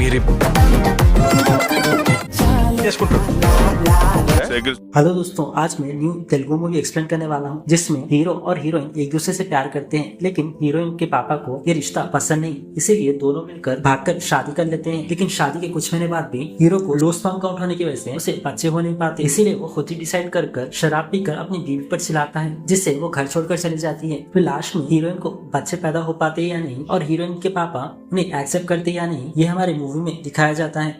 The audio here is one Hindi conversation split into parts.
मेरे हेलो दोस्तों, आज मैं न्यू तेलुगु मूवी एक्सप्लेन करने वाला हूँ जिसमें हीरो और हीरोइन एक दूसरे से प्यार करते हैं, लेकिन हीरोइन के पापा को ये रिश्ता पसंद नहीं, इसीलिए दोनों मिलकर भागकर शादी कर लेते हैं। लेकिन शादी के कुछ महीने बाद भी हीरो को लो स्पर्म काउंट होने की वजह से उसे बच्चे हो नहीं पाते, इसीलिए वो खुद ही डिसाइड कर शराब पीकर अपनी बीवी पर चिल्लाता है, जिससे वो घर छोड़कर चली जाती है। फिर लास्ट में हीरोइन को बच्चे पैदा हो पाते या नहीं और हीरोइन के पापा उन्हें एक्सेप्ट करते या नहीं, ये हमारे मूवी में दिखाया जाता है।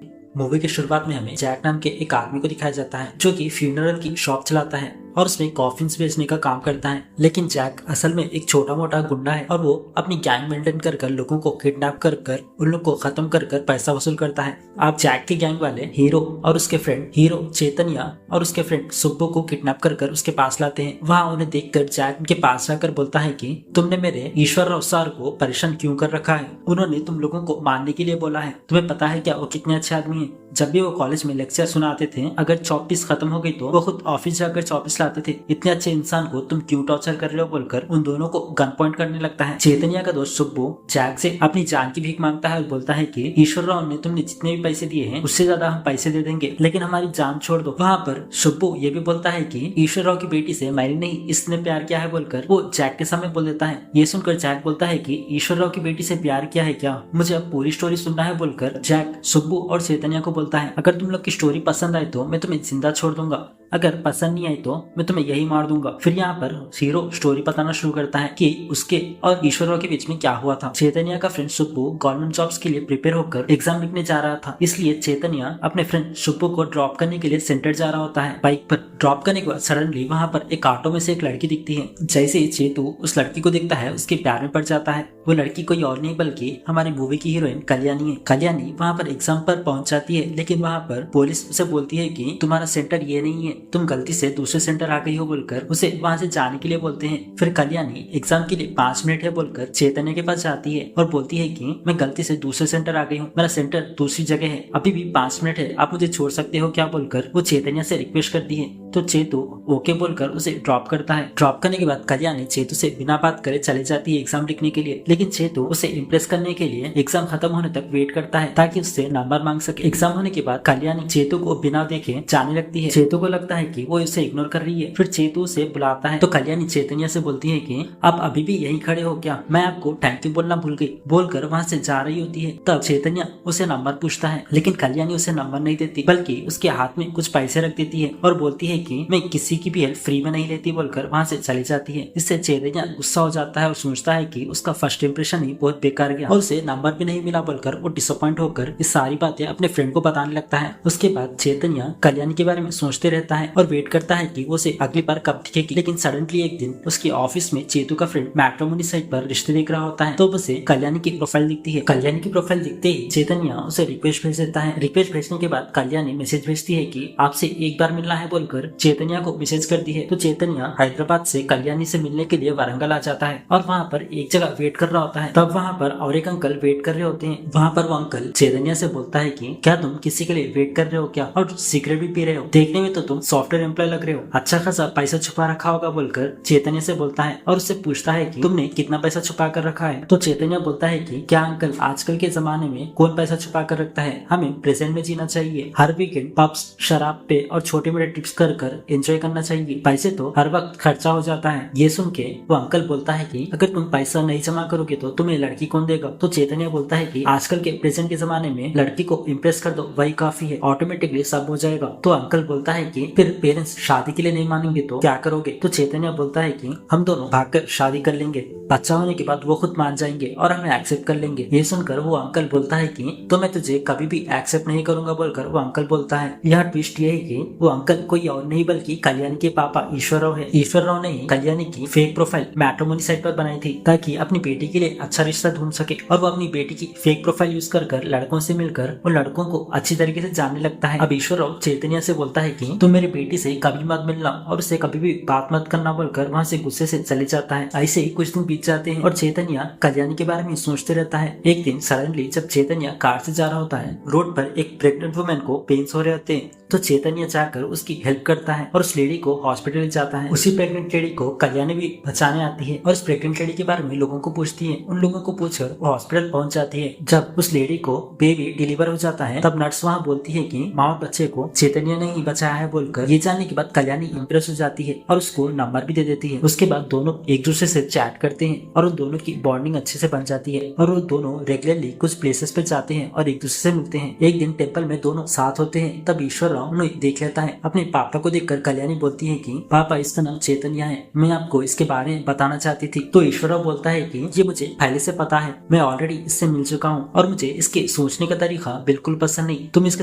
मूवी के शुरुआत में हमें जैक नाम के एक आदमी को दिखाया जाता है जो कि फ्यूनरल की शॉप चलाता है और उसमें कॉफिन्स बेचने का काम करता है। लेकिन जैक असल में एक छोटा मोटा गुंडा है और वो अपनी गैंग मेंटेन कर लोगों को किडनैप कर उन लोग को खत्म कर पैसा वसूल करता है। आप जैक के गैंग वाले हीरो और उसके फ्रेंड हीरो चैतन्या और उसके फ्रेंड सुब्बू को किडनैप कर उसके पास लाते हैं। वहाँ उन्हें देखकर जैक उनके पास आकर बोलता है कि तुमने मेरे ईश्वर राव सर को परेशान क्यों कर रखा है, उन्होंने तुम लोगों को मारने के लिए बोला है। तुम्हें पता है क्या वो कितने अच्छे आदमी है। जब भी वो कॉलेज में लेक्चर सुनाते थे, अगर चौपीस खत्म हो गई तो वो खुद ऑफिस जाकर चौपीस लाते थे। इतने अच्छे इंसान को तुम क्यों टॉर्चर कर रहे हो बोलकर उन दोनों को गन पॉइंट करने लगता है। चैतन्या का दोस्त सुब्बू जैक से अपनी जान की भीख मांगता है और बोलता है कि ईश्वर राव ने तुमने जितने भी पैसे दिए हैं उससे ज्यादा हम पैसे दे देंगे, लेकिन हमारी जान छोड़ दो। वहाँ पर सुब्बू ये भी बोलता है कि ईश्वर राव की बेटी से मैंने नहीं इसने प्यार किया है बोलकर वो जैक के सामने बोल देता है। ये सुनकर जैक बोलता है कि ईश्वर राव की बेटी से प्यार किया है क्या, मुझे अब पूरी स्टोरी सुनना है बोलकर जैक सुब्बू और चैतन्या को बोलता है अगर तुम लोग की स्टोरी पसंद आए तो मैं तुम्हें जिंदा छोड़ दूंगा, अगर पसंद नहीं आई तो मैं तुम्हें यही मार दूंगा। फिर यहाँ पर हीरो स्टोरी बताना शुरू करता है कि उसके और ईश्वरराव के बीच में क्या हुआ था। चैतन्या का फ्रेंड सुब्बू गवर्नमेंट जॉब्स के लिए प्रिपेयर होकर एग्जाम लिखने जा रहा था, इसलिए चैतन्या अपने फ्रेंड सुब्बू को ड्रॉप करने के लिए सेंटर जा रहा होता है। बाइक पर ड्रॉप करने के बाद सडनली वहाँ पर एक ऑटो में से एक लड़की दिखती है। जैसे ही चेतू उस लड़की को देखता है उसके प्यार में पड़ जाता है। वो लड़की कोई और नहीं बल्कि हमारी मूवी की हीरोइन कल्याणी है। कल्याणी वहाँ पर एग्जाम पर पहुंच जाती है, लेकिन वहाँ पर पुलिस उसे बोलती है कि तुम्हारा सेंटर ये नहीं है, तुम गलती से दूसरे सेंटर आ गई हो बोलकर उसे वहाँ से जाने के लिए बोलते हैं। फिर कल्याणी एग्जाम के लिए 5 मिनट है बोलकर चैतन्य के पास जाती है और बोलती है कि मैं गलती से दूसरे सेंटर आ गई हूँ, मेरा सेंटर दूसरी जगह है, अभी भी 5 मिनट है, आप मुझे छोड़ सकते हो क्या बोलकर वो चैतन्य से रिक्वेस्ट करती है। तो चेतू ओके बोलकर उसे ड्रॉप करता है। ड्रॉप करने के बाद कल्याणी चेतू से बिना बात करे चले जाती है एग्जाम लिखने के लिए, लेकिन चेतू उसे इम्प्रेस करने के लिए एग्जाम खत्म होने तक वेट करता है ताकि उससे नंबर मांग सके। एग्जाम होने के बाद कल्याणी चेतू को बिना देखे जाने लगती है। चेतू को लगता है कि वो उसे इग्नोर कर रही है। फिर चेतू उसे बुलाता है तो कल्याणी चैतन्य से बोलती है कि आप अभी भी यही खड़े हो क्या, मैं आपको थैंक यू बोलना भूल गई बोलकर वहाँ से जा रही होती है। तब चैतन्य उसे नंबर पूछता है, लेकिन कल्याणी उसे नंबर नहीं देती बल्कि उसके हाथ में कुछ पैसे रख देती है और बोलती है कि मैं किसी की भी हेल्प फ्री में नहीं लेती बोलकर वहाँ से चली जाती है। इससे चैतन्य गुस्सा हो जाता है और सोचता है कि उसका फर्स्ट इंप्रेशन ही बहुत बेकार गया और उसे नंबर भी नहीं मिला बोलकर वो डिसअपॉइंट होकर ये सारी बातें अपने फ्रेंड को बताने लगता है। उसके बाद चैतन्य कल्याणी के बारे में सोचते रहता है और वेट करता है कि वो उसे अगली बार कब दिखेगी। लेकिन सडनली एक दिन उसके ऑफिस में चेतू का फ्रेंड मैट्रिमोनी साइट पर रिश्ते देख रहा होता है तो उसे कल्याणी की प्रोफाइल दिखती है। कल्याणी की प्रोफाइल दिखते ही चैतन्य उसे रिक्वेस्ट भेज देता है। रिक्वेस्ट भेजने के बाद कल्याणी मैसेज भेजती है कि आपसे एक बार मिलना है बोलकर चैतन्य को मैसेज करती है। तो चैतन्य हैदराबाद से कल्याणी से मिलने के लिए वारंगल आ जाता है और वहाँ पर एक जगह वेट कर रहा होता है। तब वहाँ पर और एक अंकल वेट कर रहे होते हैं। वहाँ पर वो अंकल चैतन्य से बोलता है कि क्या तुम किसी के लिए वेट कर रहे हो क्या, और सिगरेट भी पी रहे हो, देखने में तो तुम सॉफ्टवेयर एम्प्लॉय लग रहे हो, अच्छा खासा पैसा छुपा रखा होगा बोलकर चैतन्य से बोलता है और उससे पूछता है कि तुमने कितना पैसा छुपा कर रखा है। तो चैतन्य बोलता है कि क्या अंकल, आजकल के जमाने में कौन पैसा छुपा कर रखता है, हमें प्रेजेंट में जीना चाहिए, हर वीकेंड पब्स शराब पे और छोटे मोटे टिप्स कर एंजॉय करना चाहिए, पैसे तो हर वक्त खर्चा हो जाता है। ये सुन के वो अंकल बोलता है कि अगर तुम पैसा नहीं जमा करोगे तो तुम्हें लड़की कौन देगा। तो चैतन्य बोलता है कि आजकल के प्रेजेंट के जमाने में लड़की को इम्प्रेस कर दो, वही काफी है, ऑटोमेटिकली सब हो जाएगा। तो अंकल बोलता है कि फिर पेरेंट्स शादी के लिए नहीं मानेंगे तो क्या करोगे। तो चैतन्य बोलता है कि हम दोनों भागकर शादी कर लेंगे, बच्चा होने के बाद वो खुद मान जाएंगे और हमें एक्सेप्ट कर लेंगे। ये सुनकर वो अंकल बोलता है कि तो मैं तुझे कभी भी एक्सेप्ट नहीं करूंगा बोलकर वो अंकल बोलता है। यह ट्विस्ट ये है कि वो अंकल कोई और नहीं बल्कि कल्याणी के पापा ईश्वर राव है। ईश्वर राव ने कल्याणी की फेक प्रोफाइल मैट्रिमोनी साइट पर बनाई थी ताकि अपनी बेटी के लिए अच्छा रिश्ता ढूंढ सके, और वो अपनी बेटी की फेक प्रोफाइल यूज कर लड़कों से मिलकर वो लड़कों को अच्छी तरीके से जानने लगता है। अब ईश्वर राव चैतन्य से बोलता है कि तुम मेरी बेटी से कभी मत मिलना और उससे कभी भी बात मत करना बोलकर वहाँ से गुस्से से चले जाता है। ऐसे ही कुछ दिन बीत जाते हैं और चैतन्य कल्याणी के बारे में सोचते रहता है। एक दिन सडनली जब चैतन्य कार से जा रहा होता है, रोड पर एक प्रेग्नेंट वुमेन को पेन्स हो रहे होते हैं तो चैतन्य जाकर उसकी हेल्प करता है और उस लेडी को हॉस्पिटल ले जाता है। उसी प्रेग्नेंट लेडी को कल्याणी भी बचाने आती है और इस प्रेग्नेंट लेडी के बारे में लोगों को पूछती है। उन लोगों को पूछकर वो हॉस्पिटल पहुंच जाती है। जब उस लेडी को बेबी डिलीवर हो जाता है तब नर्स वहाँ बोलती है कि माँ और बच्चे को चैतन्य ने ही बचाया है बोलकर। ये जानने के बाद कल्याणी इंप्रेस हो जाती है और उसको नंबर भी दे देती है। उसके बाद दोनों एक दूसरे से चैट करते हैं और उन दोनों की बॉन्डिंग अच्छे से बन जाती है और वो दोनों रेगुलरली कुछ प्लेसेस पे जाते हैं और एक दूसरे से मिलते हैं। एक दिन टेम्पल में दोनों साथ होते हैं। तब ईश्वर राव उन्हें देख लेता है। अपने पापा को देखकर कल्याणी बोलती है कि पापा इसका नाम चैतन्य है, मैं आपको इसके बारे में बताना चाहती थी। तो ईश्वर राव बोलता है कि ये मुझे पहले से पता है, मैं ऑलरेडी इससे मिल चुका हूँ और मुझे इसके सोचने का तरीका बिल्कुल पसंद नहीं। तुम इसके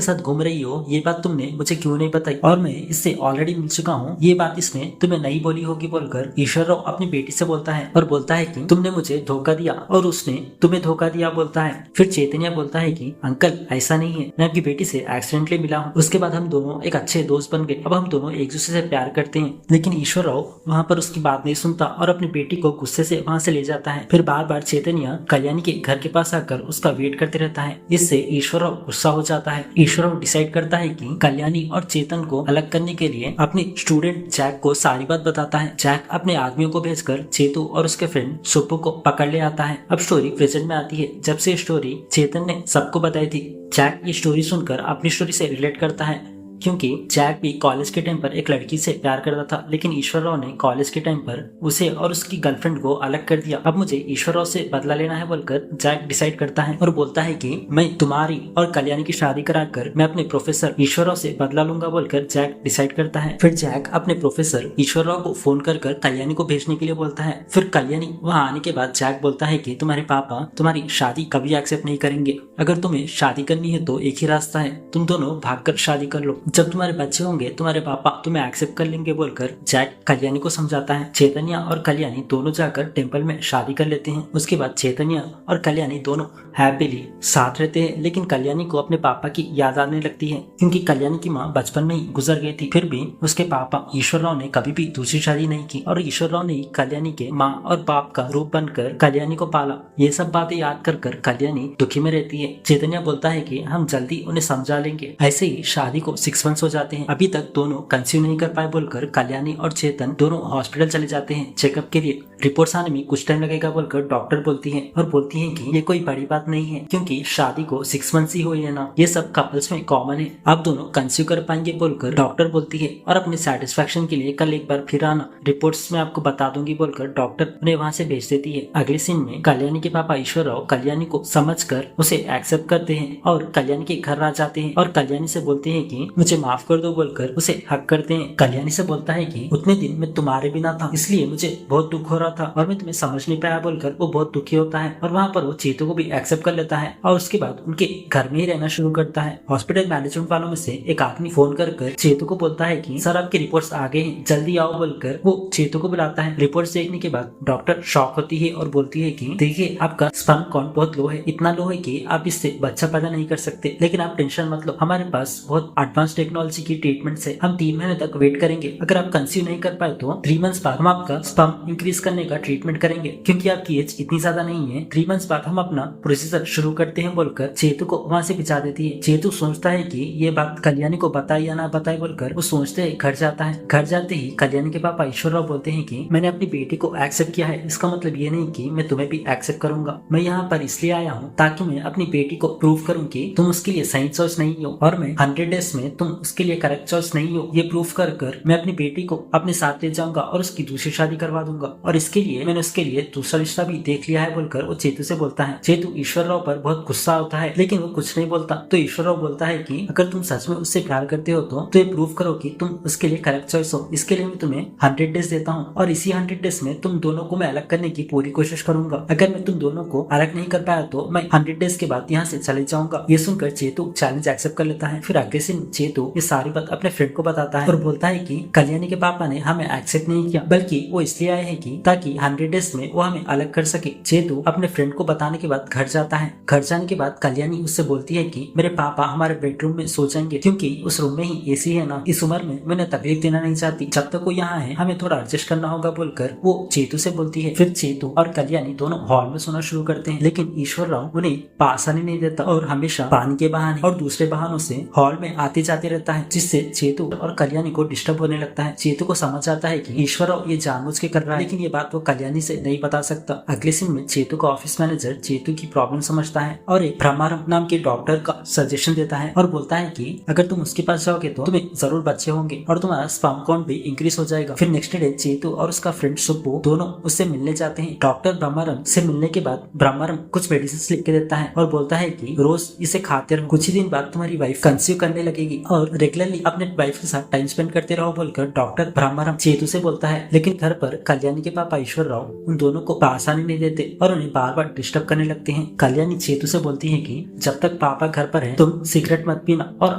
साथ घूम रही हो, ये बात तुमने मुझे क्यों नहीं बताई, और मैं इससे ऑलरेडी मिल चुका हूँ, ये बात इसने तुम्हें नहीं बोली होगी बोलकर ईश्वर राव अपनी बेटी से बोलता है और बोलता है कि तुमने मुझे धोखा दिया और उसने तुम्हें धोखा दिया बोलता है। फिर चैतन्य बोलता है कि अंकल ऐसा नहीं है, मैं आपकी बेटी से एक्सीडेंटली मिला हूँ। उसके बाद हम दोनों एक अच्छे दोस्त बन गए। अब हम दोनों एक दूसरे से प्यार करते हैं। लेकिन ईश्वर राव वहाँ पर उसकी बात नहीं सुनता और अपनी बेटी को गुस्से से वहाँ से ले जाता है। फिर बार बार चैतन्य कल्याणी के घर के पास आकर उसका वेट करते रहता है। इससे ईश्वर राव गुस्सा हो जाता है। ईश्वर राव डिसाइड करता है कि कल्याणी और चेतन को अलग करने के लिए अपने स्टूडेंट जैक को सारी बात बताता है। जैक अपने आदमियों को भेजकर चेतू और उसके फ्रेंड सुप्पू को पकड़ ले आता है। अब स्टोरी प्रेजेंट में आती है। जब से स्टोरी चेतन ने सबको बताई थी, जैक ये स्टोरी सुनकर अपनी स्टोरी से रिलेट करता है क्योंकि जैक भी कॉलेज के टाइम पर एक लड़की से प्यार करता था, लेकिन ईश्वर राव ने कॉलेज के टाइम पर उसे और उसकी गर्लफ्रेंड को अलग कर दिया। अब मुझे ईश्वर राव से बदला लेना है बोलकर जैक डिसाइड करता है और बोलता है कि मैं तुम्हारी और कल्याणी की शादी कराकर मैं अपने प्रोफेसर ईश्वर राव से बदला लूंगा बोलकर जैक डिसाइड करता है। फिर जैक अपने प्रोफेसर ईश्वर राव को फोन कर कल्याणी को भेजने के लिए बोलता है। फिर कल्याणी वहाँ आने के बाद जैक बोलता है कि तुम्हारे पापा तुम्हारी शादी कभी एक्सेप्ट नहीं करेंगे। अगर तुम्हें शादी करनी है तो एक ही रास्ता है, तुम दोनों भागकर शादी कर लो। जब तुम्हारे बच्चे होंगे तुम्हारे पापा तुम्हें एक्सेप्ट कर लेंगे बोलकर जैक कल्याणी को समझाता है। चैतन्य और कल्याणी दोनों जाकर टेम्पल में शादी कर लेते हैं। उसके बाद चैतन्य और कल्याणी दोनों हैप्पीली साथ रहते हैं। लेकिन कल्याणी को अपने पापा की याद आने लगती है क्योंकि कल्याणी की माँ बचपन में ही गुजर गई थी। फिर भी उसके पापा ईश्वर राव ने कभी भी दूसरी शादी नहीं की और ईश्वर राव ने कल्याणी के माँ और बाप का रूप बनकर कल्याणी को पाला। ये सब बातें याद कर कल्याणी दुखी में रहती है। चैतन्य बोलता है कि हम जल्दी उन्हें समझा लेंगे। ऐसे ही शादी को 6 मंथ्स हो जाते हैं। अभी तक दोनों कंसीव नहीं कर पाए बोलकर कल्याणी और चेतन दोनों हॉस्पिटल चले जाते हैं चेकअप के लिए। रिपोर्ट्स आने में कुछ टाइम लगेगा बोलकर डॉक्टर बोलती है और बोलती है कि ये कोई बड़ी बात नहीं है क्योंकि शादी को 6 मंथ्स ही हुई है ना, ये सब कपल्स में कॉमन है, आप दोनों कंसीव कर पाएंगे बोलकर डॉक्टर बोलती है और अपने सेटिस्फेक्शन के लिए कल एक बार फिर आना, रिपोर्ट्स में आपको बता दूंगी बोलकर डॉक्टर उन्हें वहाँ से भेज देती है। अगले सीन में कल्याणी के पापा ईश्वर राव कल्याणी को समझकर उसे एक्सेप्ट करते हैं और कल्याणी के घर आ जाते हैं और कल्याणी से बोलते हैं कि मुझे माफ कर दो बोलकर उसे हक करते हैं। कल्याणी से बोलता है कि उतने दिन मैं तुम्हारे बिना था इसलिए मुझे बहुत दुख हो रहा था और मैं तुम्हें समझ नहीं पाया बोलकर वो बहुत दुखी होता है और वहाँ पर वो चेतू को भी एक्सेप्ट कर लेता है और उसके बाद उनके घर में ही रहना शुरू करता है। हॉस्पिटल मैनेजमेंट वालों में से एक आदमी फोन कर चेतू को बोलता है कि सर आपकी रिपोर्ट्स आ गए हैं, जल्दी आओ बोलकर वो चेतू को बुलाता है। रिपोर्ट्स देखने के बाद डॉक्टर शॉक होती है और बोलती है कि देखिए आपका स्पर्म काउंट बहुत लो है, इतना लो है कि आप इससे बच्चा पैदा नहीं कर सकते, लेकिन आप टेंशन मत लो, हमारे पास बहुत एडवांस टेक्नोलॉजी की ट्रीटमेंट है, हम 3 महीने तक वेट करेंगे। अगर आप कंसीव नहीं कर पाए तो 3 मंथ्स बाद हम आपका स्पर्म इंक्रीज करने का ट्रीटमेंट करेंगे क्योंकि आपकी एज इतनी ज्यादा नहीं है। 3 मंथ्स बाद हम अपना प्रोसीजर शुरू करते हैं बोलकर चेतू को वहाँ से भिजा देती है। चेतू सोचता है कि ये बात कल्याणी को बताए या ना बताए बोलकर वो सोचते है घर जाता है। घर जाते ही कल्याणी के पापा ईश्वर राव बोलते हैं कि मैंने अपनी बेटी को एक्सेप्ट किया है, इसका मतलब ये नहीं कि मैं तुम्हें भी एक्सेप्ट करूंगा, मैं यहाँ पर इसलिए आया हूँ ताकि मैं अपनी बेटी को प्रूव करूँ कि तुम उसके लिए सही चॉइस नहीं हो और मैं 100 डेज में तुम उसके लिए करेक्ट चॉइस नहीं हो, ये प्रूफ कर मैं अपनी बेटी को अपने साथ ले जाऊंगा और उसकी दूसरी शादी करवा दूंगा और इसके लिए मैंने उसके लिए दूसरा रिश्ता भी देख लिया है बोलकर वो चेतू से बोलता है। चेतू ईश्वर राव पर बहुत गुस्सा होता है लेकिन वो कुछ नहीं बोलता। तो ईश्वर राव बोलता है कि अगर तुम सच में उससे प्यार करते हो तो ये प्रूव करो कि तुम उसके लिए करेक्ट चॉइस हो, इसके लिए मैं तुम्हें 100 डेज देता हूँ और इसी 100 डेज में तुम दोनों को मैं अलग करने की पूरी कोशिश करूंगा। अगर मैं तुम दोनों को अलग नहीं कर पाया तो मैं 100 डेज के बाद यहाँ से चले जाऊंगा। ये सुनकर चेतू चैलेंज एक्सेप्ट कर लेता है। फिर अगले दिन चेतू ये सारी बात अपने फ्रेंड को बताता है और बोलता है कि कल्याणी के पापा ने हमें एक्सेप्ट नहीं किया बल्कि वो इसलिए आए हैं कि ताकि 100 डेज में वो हमें अलग कर सके। चेतू अपने फ्रेंड को बताने के बाद घर जाता है। घर जाने के बाद कल्याणी उससे बोलती है कि मेरे पापा हमारे बेडरूम में सो जाएंगे क्योंकि उस रूम में ही एसी है ना, इस उम्र में मैंने तकलीफ देना नहीं चाहती, जब तक वो यहाँ है हमें थोड़ा एडजस्ट करना होगा बोलकर वो चेतू से बोलती है। फिर चेतू और कल्याणी दोनों हॉल में सोना शुरू करते हैं लेकिन ईश्वर राव उन्हें पास आने नहीं देता और हमेशा पानी के बहाने और दूसरे बहानों से हॉल में आते जाते जाते रहता है, जिससे चेतू और कल्याणी को डिस्टर्ब होने लगता है। चेतू को समझ आता है कि ईश्वरराव ये जानबूझ के कर रहा है, लेकिन ये बात वो कल्याणी से नहीं बता सकता। अगले सीन में चेतू का ऑफिस मैनेजर चेतू की प्रॉब्लम समझता है और एक ब्रह्मारम नाम के डॉक्टर का सजेशन देता है और बोलता है कि अगर तुम उसके पास जाओगे तो तुम्हें जरूर बच्चे होंगे और तुम्हारा स्पर्म काउंट भी इंक्रीज हो जाएगा। फिर नेक्स्ट डे चेतू और उसका फ्रेंड सुब्बू दोनों उससे मिलने जाते हैं। डॉक्टर ब्रह्मारम से मिलने के बाद ब्रह्मारम कुछ मेडिसिन लिख के देता है और बोलता है कि रोज इसे खाते रहो, कुछ ही दिन बाद तुम्हारी वाइफ कंसीव करने लगेगी और रेगुलरली अपने वाइफ के साथ टाइम स्पेंड करते रहो बोलकर डॉक्टर ब्रह्मारम चेतू से बोलता है। लेकिन घर पर कल्याणी के पापा ईश्वरराव उन दोनों को आसानी नहीं देते और उन्हें बार बार डिस्टर्ब करने लगते हैं। कल्याणी चेतू से बोलती है कि जब तक पापा घर पर है तुम सिगरेट मत पीना और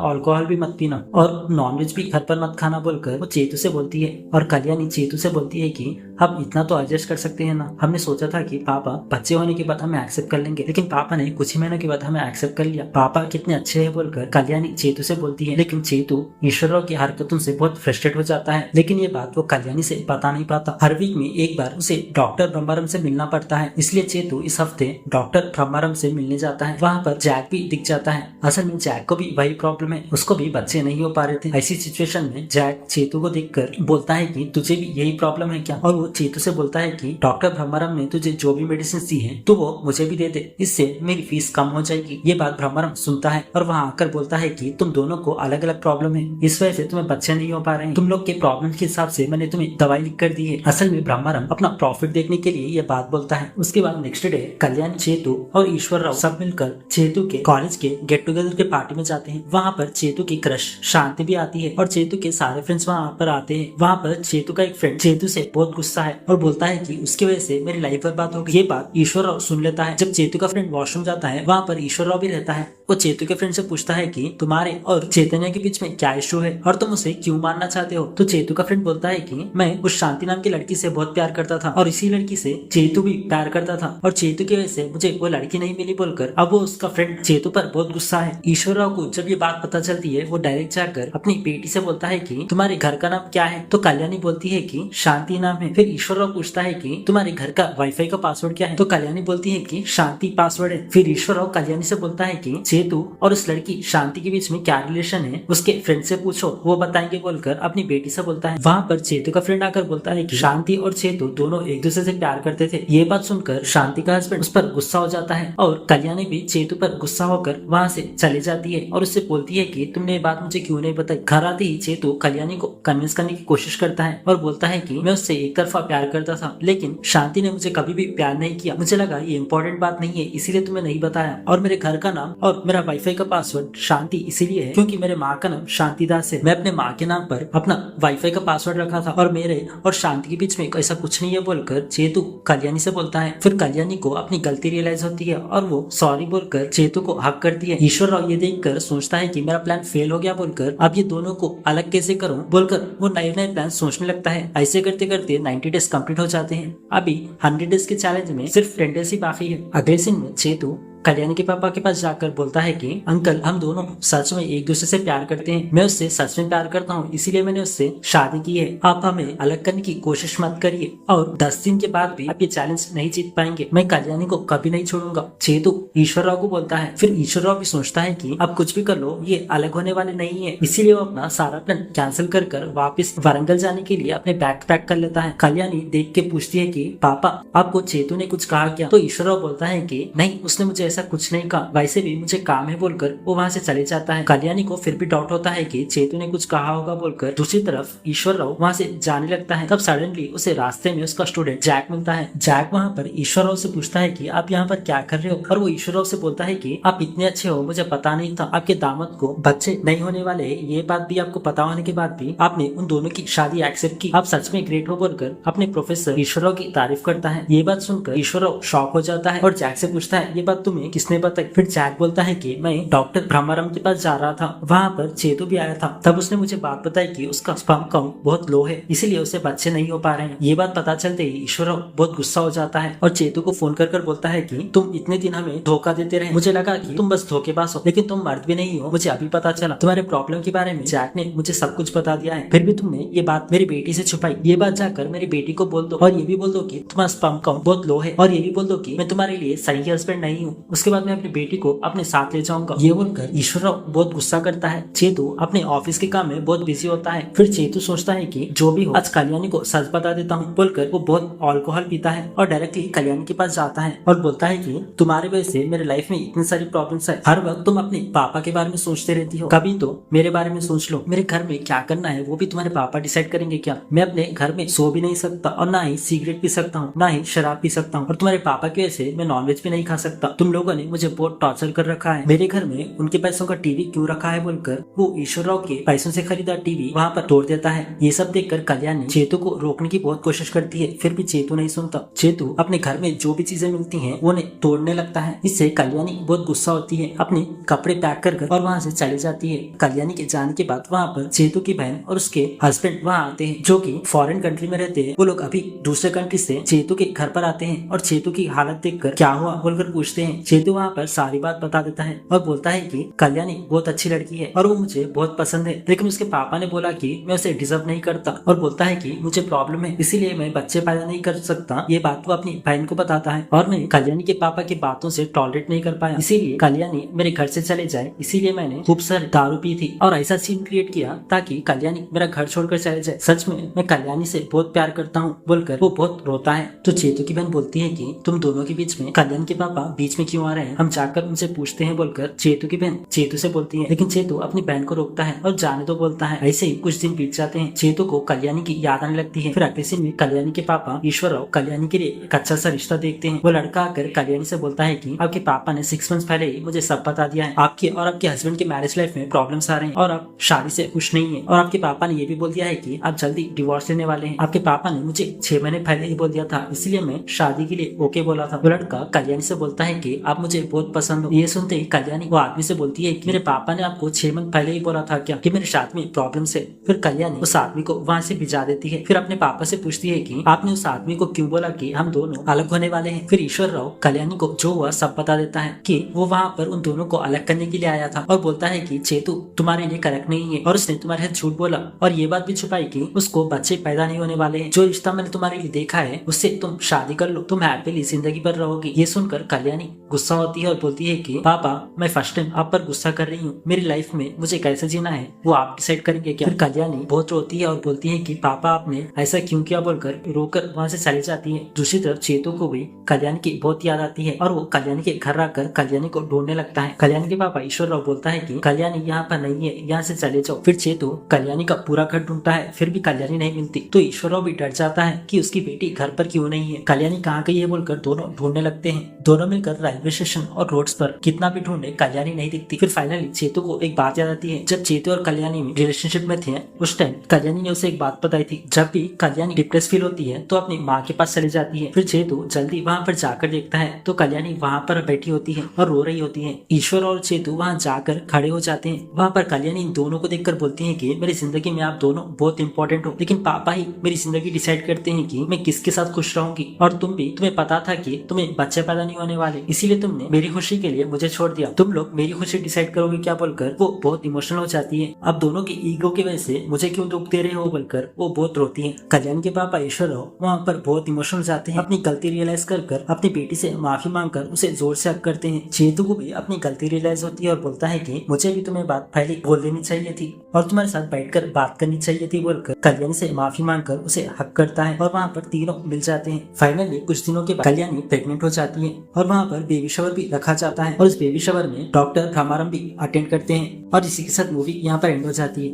अल्कोहल भी मत पीना और नॉनवेज भी घर पर मत खाना बोलकर वो चेतू से बोलती है। और कल्याणी चेतू से बोलती है कि हम इतना तो एडजस्ट कर सकते हैं ना, हमने सोचा था कि पापा बच्चे होने के बाद हमें एक्सेप्ट कर लेंगे, लेकिन पापा ने कुछ ही महीनों के बाद हमें एक्सेप्ट कर लिया, पापा कितने अच्छे हैं बोलकर कल्याणी चेतू से बोलती है। लेकिन चेतू ईश्वरराव की हरकतों से बहुत फ्रस्ट्रेट हो जाता है, लेकिन ये बात वो कल्याणी से बता नहीं पाता। हर वीक में एक बार उसे डॉक्टर ब्रह्मारम से मिलना पड़ता है, इसलिए चेतू इस हफ्ते डॉक्टर ब्रह्मारम से मिलने जाता है। वहाँ पर जैक भी दिख जाता है। असल में जैक को भी वही प्रॉब्लम है, उसको भी बच्चे नहीं हो पा रहे थे। ऐसी सिचुएशन में जैक चेतू को देखकर बोलता है कि तुझे भी यही प्रॉब्लम है क्या, और वो चेतू से बोलता है कि डॉक्टर ब्रह्मारम ने तुझे जो भी मेडिसिन दी है तो वो मुझे भी दे दे, इससे मेरी फीस कम हो जाएगी। ये बात ब्रह्मारम सुनता है और वहाँ आकर बोलता है कि तुम दोनों को अलग अलग प्रॉब्लम है, इस वजह से तुम्हें बच्चे नहीं हो पा रहे हैं, तुम लोग के प्रॉब्लम के हिसाब से मैंने तुम्हें दवाई लिख कर दी है। असल में ब्रह्मारम अपना प्रॉफिट देखने के लिए ये बात बोलता है। उसके बाद नेक्स्ट डे कल्याण चेतू और ईश्वरराव सब मिलकर चेतू के कॉलेज के गेट टुगेदर के पार्टी में जाते हैं। वहाँ पर चेतू की क्रश शांति भी आती है और चेतू के सारे फ्रेंड्स वहाँ पर आते हैं। वहाँ पर चेतू का एक फ्रेंड चेतू से बहुत गुस्सा है और बोलता है कि उसकी वजह से मेरी लाइफ बर्बाद हो गई। ये बात ईश्वरराव सुन लेता है। जब चेतू का फ्रेंड वॉशरूम जाता है वहाँ पर ईश्वरराव भी रहता है। वो चेतू के फ्रेंड से पूछता है कि तुम्हारे और चैतन्य के बीच में क्या इशू है और तुम उसे क्यों मारना चाहते हो। तो चेतू का फ्रेंड बोलता है कि मैं उस शांति नाम की लड़की से बहुत प्यार करता था और इसी लड़की से चेतू भी प्यार करता था और चेतू की वजह से मुझे वो लड़की नहीं मिली बोलकर अब वो उसका फ्रेंड चेतू पर बहुत गुस्सा है। ईश्वरराव को जब ये बात पता चलती है वो डायरेक्ट जाकर अपनी बेटी से बोलता है कि तुम्हारे घर का नाम क्या है। तो कल्याणी बोलती है कि शांति नाम है। फिर ईश्वरराव पूछता है कि तुम्हारे घर का वाईफाई का पासवर्ड क्या है। तो कल्याणी बोलती है कि शांति पासवर्ड है। फिर ईश्वरराव कल्याणी से बोलता है कि चेतू और उस लड़की शांति के बीच में क्या रिलेशन है उसके फ्रेंड से पूछो, वो बताएंगे बोलकर अपनी बेटी से बोलता है। वहाँ पर चेतू का फ्रेंड आकर बोलता है कि शांति और चेतू दोनों एक दूसरे से प्यार करते थे। ये बात सुनकर शांति का हस्बैंड उस पर गुस्सा हो जाता है और कल्याणी भी चेतू पर गुस्सा होकर वहाँ से चली जाती है और उससे बोलती है कि तुमने ये बात मुझे क्यों नहीं बताई। घर आते ही चेतू कल्याणी को कन्विंस करने की कोशिश करता है और बोलता है कि मैं उससे एक तरफा प्यार करता था, लेकिन शांति ने मुझे कभी भी प्यार नहीं किया, मुझे लगा ये इम्पोर्टेंट बात नहीं है इसीलिए तुम्हें नहीं बताया। और मेरे घर का नाम और मेरा वाईफाई का पासवर्ड शांति इसीलिए है क्योंकि मेरे माँ का नाम शांति दास है। मैं अपने माँ के नाम पर अपना वाईफाई का पासवर्ड रखा था और मेरे और शांति के बीच में ऐसा कुछ नहीं है बोलकर चेतू कल्याणी से बोलता है। फिर कल्याणी को अपनी गलती रियलाइज होती है और वो सॉरी बोलकर चेतू को हक करती है। ईश्वरराव ये देखकर सोचता है कि मेरा प्लान फेल हो गया बोलकर अब ये दोनों को अलग कैसे करूं बोलकर वो नए नए प्लान सोचने लगता है। ऐसे करते करते 90 डेज कंप्लीट हो जाते हैं। अभी 100 डेज के चैलेंज में सिर्फ 10 डेज ही बाकी है। अगले सीन में चेतू कल्याणी के पापा के पास जाकर बोलता है कि अंकल हम दोनों सच में एक दूसरे से प्यार करते हैं, मैं उससे सच में प्यार करता हूँ इसीलिए मैंने उससे शादी की है, आप हमें अलग करने की कोशिश मत करिए और 10 दिन के बाद भी आप ये चैलेंज नहीं जीत पाएंगे, मैं कल्याणी को कभी नहीं छोड़ूंगा। चेतू ईश्वरराव को बोलता है। फिर ईश्वरराव भी सोचता है कि अब कुछ भी कर लो ये अलग होने वाले नहीं है, इसीलिए वो अपना सारा प्लान कैंसिल कर वापस वारंगल जाने के लिए अपने बैग पैक कर लेता है। कल्याणी देख के पूछती है कि पापा आपको चेतू ने कुछ कहा क्या। तो ईश्वरराव बोलता है कि नहीं उसने मुझे ऐसा कुछ नहीं कहा, वैसे भी मुझे काम है बोलकर वो वहाँ से चले जाता है। कल्याणी को फिर भी डाउट होता है कि चेतू ने कुछ कहा होगा बोलकर दूसरी तरफ ईश्वरराव वहाँ से जाने लगता है। तब सडनली उसे रास्ते में उसका स्टूडेंट जैक मिलता है। जैक वहाँ पर ईश्वरराव से पूछता है कि आप यहाँ पर क्या कर रहे हो और वो ईश्वरराव से बोलता है कि आप इतने अच्छे हो मुझे पता नहीं था, आपके दामाद को बच्चे नहीं होने वाले ये बात भी आपको पता होने के बाद भी आपने उन दोनों की शादी एक्सेप्ट की, आप सच में ग्रेट हो बोलकर अपने प्रोफेसर ईश्वरराव की तारीफ करता है। ये बात सुनकर ईश्वरराव शॉक हो जाता है और जैक से पूछता है ये बात तुम्हें किसने बताई। फिर जैक बोलता है कि मैं डॉक्टर ब्रह्मारम के पास जा रहा था, वहाँ पर चेतू भी आया था, तब उसने मुझे बात बताई कि उसका स्पर्म काउंट बहुत लो है इसीलिए उसे बच्चे नहीं हो पा रहे हैं। ये बात पता चलते ही ईश्वरराव बहुत गुस्सा हो जाता है और चेतू को फोन कर बोलता है कि तुम इतने दिन हमें धोखा देते रहे, मुझे लगा कि तुम बस धोखेबाज हो लेकिन तुम मर्द भी नहीं हो, मुझे अभी पता चला तुम्हारे प्रॉब्लम के बारे में जैक ने मुझे सब कुछ बता दिया है, फिर भी तुमने ये बात मेरी बेटी से छुपाई। ये बात जाकर मेरी बेटी को बोल दो और ये भी बोल दो कि तुम्हारा स्पर्म काउंट बहुत लो है और ये भी बोल दो कि मैं तुम्हारे लिए सही हस्बैंड नहीं हूँ। उसके बाद मैं अपनी बेटी को अपने साथ ले जाऊंगा। ये बोलकर ईश्वरराव बहुत गुस्सा करता है। चेतु अपने ऑफिस के काम में बहुत बिजी होता है। फिर चेतु सोचता है कि जो भी हो आज कल्याणी को सच बता देता हूँ बोलकर वो बहुत अल्कोहल पीता है और डायरेक्टली कल्याणी के पास जाता है और बोलता है कि तुम्हारे वजह से मेरे लाइफ में इतनी सारी प्रॉब्लम्स है। हर वक्त तुम अपने पापा के बारे में सोचते रहती हो, कभी तो मेरे बारे में सोच लो। मेरे घर में क्या करना है वो भी तुम्हारे पापा डिसाइड करेंगे क्या? मैं अपने घर में सो भी नहीं सकता और ना ही सिगरेट पी सकता हूँ, ना ही शराब पी सकता हूँ और तुम्हारे पापा की वजह से मैं नॉनवेज भी नहीं खा सकता। तुम लोगों ने मुझे बहुत टॉर्चर कर रखा है। मेरे घर में उनके पैसों का टीवी क्यों रखा है बोलकर वो ईश्वरराव के पैसों से खरीदा टीवी वहाँ पर तोड़ देता है। ये सब देखकर कल्याणी चेतु को रोकने की बहुत कोशिश करती है, फिर भी चेतु नहीं सुनता। चेतु अपने घर में जो भी चीजें मिलती हैं वो उन्हें तोड़ने लगता है। इससे कल्याणी बहुत गुस्सा होती है, अपने कपड़े पैक कर और वहाँ से चली जाती है। कल्याणी के जाने के बाद वहाँ पर चेतु की बहन और उसके हस्बैंड वहाँ आते हैं जो कि फॉरेन कंट्री में रहते हैं। वो लोग अभी दूसरे कंट्री से चेतु के घर पर आते हैं और चेतु की हालत देखकर क्या हुआ बोलकर पूछते हैं। चेतु वहाँ पर सारी बात बता देता है और बोलता है कि कल्याणी बहुत अच्छी लड़की है और वो मुझे बहुत पसंद है, लेकिन उसके पापा ने बोला कि मैं उसे डिजर्व नहीं करता और बोलता है कि मुझे प्रॉब्लम है इसीलिए मैं बच्चे पैदा नहीं कर सकता। ये बात वो अपनी बहन को बताता है और मैं कल्याणी के पापा की बातों से टॉलरेट नहीं कर पाया, इसीलिए कल्याणी मेरे घर से चले जाए, इसीलिए मैंने खूब सारी दारू पी थी और ऐसा सीन क्रिएट किया ताकि कल्याणी मेरा घर छोड़कर चले जाए। सच में मैं कल्याणी से बहुत प्यार करता हूँ बोलकर वो बहुत रोता है। तो चेतु की बहन बोलती है कि तुम दोनों के बीच में कल्याणी के पापा बीच में क्यों आ रहे हैं, हम जाकर उनसे पूछते हैं बोलकर चेतु की बहन चेतु से बोलती है, लेकिन चेतु अपनी बहन को रोकता है और जाने दो बोलता है। ऐसे ही कुछ दिन बीत जाते हैं। चेतु को कल्याणी की याद आने लगती है। फिर अगले सीन में कल्याणी के पापा ईश्वरराव कल्याणी के लिए एक अच्छा सा रिश्ता देखते हैं। वो लड़का आकर कल्याणी से बोलता है कि आपके पापा ने 6 मंथ्स पहले ही मुझे सब बता दिया है। आपके और आपके हस्बैंड के मैरिज लाइफ में प्रॉब्लम्स आ रहे हैं और आप शादी से खुश नहीं है और आपके पापा ने ये भी बोल दिया है कि आप जल्दी डिवोर्स लेने वाले हैं। आपके पापा ने मुझे 6 महीने पहले ही बोल दिया था, इसलिए मैं शादी के लिए ओके बोला था। वो लड़का कल्याणी से बोलता है कि आप मुझे बहुत पसंद हो। ये सुनते ही कल्याणी वो आदमी से बोलती है कि मेरे पापा ने आपको 6 मंथ पहले ही बोला था क्या कि मेरे शादी में प्रॉब्लम्स है। फिर कल्याणी उस आदमी को वहाँ से भिजा देती है। फिर अपने पापा से पूछती है कि आपने उस आदमी को क्यों बोला कि हम दोनों अलग होने वाले हैं। फिर ईश्वरराव कल्याणी को जो हुआ सब बता देता है कि वो वहाँ पर उन दोनों को अलग करने के लिए आया था और बोलता है कि चेतु तुम्हारे लिए करेक्ट नहीं है और उसने तुम्हारे साथ झूठ बोला और ये बात भी छुपाई कि उसको बच्चे पैदा नहीं होने वाले हैं। जो रिश्ता मैंने तुम्हारे लिए देखा है उससे तुम शादी कर लो, तुम हैप्पीली जिंदगी भर रहोगी। ये सुनकर कल्याणी गुस्सा होती है और बोलती है कि पापा मैं फर्स्ट टाइम आप पर गुस्सा कर रही हूँ, मेरी लाइफ में मुझे कैसे जीना है वो आप डिसाइड करेंगे क्या। फिर कल्याणी बहुत रोती है और बोलती है कि पापा आपने ऐसा क्यों किया बोलकर रोकर वहाँ से चली जाती है। दूसरी तरफ चेतु को भी कल्याणी की बहुत याद आती है और वो कल्याणी के घर आकर कल्याणी को ढूंढने लगता है। कल्याणी के पापा ईश्वरराव बोलता है कि कल्याणी यहाँ पर नहीं है, यहाँ से चले जाओ। फिर चेतु कल्याणी का पूरा घर ढूंढता है, फिर भी कल्याणी नहीं मिलती। तो ईश्वरराव भी डर जाता है कि उसकी बेटी घर पर क्यों नहीं है, कल्याणी कहाँ गई है बोलकर दोनों ढूंढने लगते हैं। दोनों मिलकर रेलवे स्टेशन और रोड्स पर कितना भी ढूंढे कल्याणी नहीं दिखती। फिर फाइनली चेतु को एक बात याद आती है। जब चेतु और कल्याणी रिलेशनशिप में थे उस टाइम कल्याणी ने उसे एक बात बताई थी, जब भी कल्याणी डिप्रेस फील होती है तो अपनी माँ के पास चली जाती है। फिर चेतु जल्दी वहाँ पर जाकर देखता है तो कल्याणी वहाँ पर बैठी होती है और रो रही होती है। ईश्वर और चेतु वहाँ जाकर खड़े हो जाते हैं। वहाँ पर कल्याणी इन दोनों को देखकर बोलती है कि मेरी जिंदगी में आप दोनों बहुत इंपॉर्टेंट हो, लेकिन पापा ही मेरी जिंदगी डिसाइड करते हैं कि मैं किसके साथ खुश रहूंगी और तुम्हें पता था कि तुम्हें बच्चे पैदा नहीं होने वाले, इसीलिए तुमने मेरी खुशी के लिए मुझे छोड़ दिया। तुम लोग मेरी खुशी डिसाइड करोगे क्या बोलकर वो बहुत इमोशनल हो जाती है। अब दोनों की ईगो की वजह से मुझे क्यों दुख दे रहे हो बोलकर वो बहुत रोती है। कल्याण के पापा ईश्वरराव वहाँ पर बहुत इमोशनल जाते हैं। अपनी गलती रियलाइज कर अपनी बेटी से माफी मांगकर उसे जोर से हक करते हैं। चेतु को भी अपनी गलती रियलाइज होती है और बोलता है कि मुझे भी तुम्हें बात पहले बोल देनी चाहिए थी और तुम्हारे साथ बैठकर बात करनी चाहिए थी बोलकर कल्याणी से माफी मांगकर उसे हक करता है और वहाँ पर तीनों मिल जाते हैं। फाइनली कुछ दिनों के बाद कल्याणी प्रेग्नेंट हो जाती है और वहाँ पर बेबी शावर भी रखा जाता है और इस बेबी शावर में डॉक्टर रामाराम भी अटेंड करते हैं और इसी के साथ मूवी यहाँ पर एंड हो जाती है।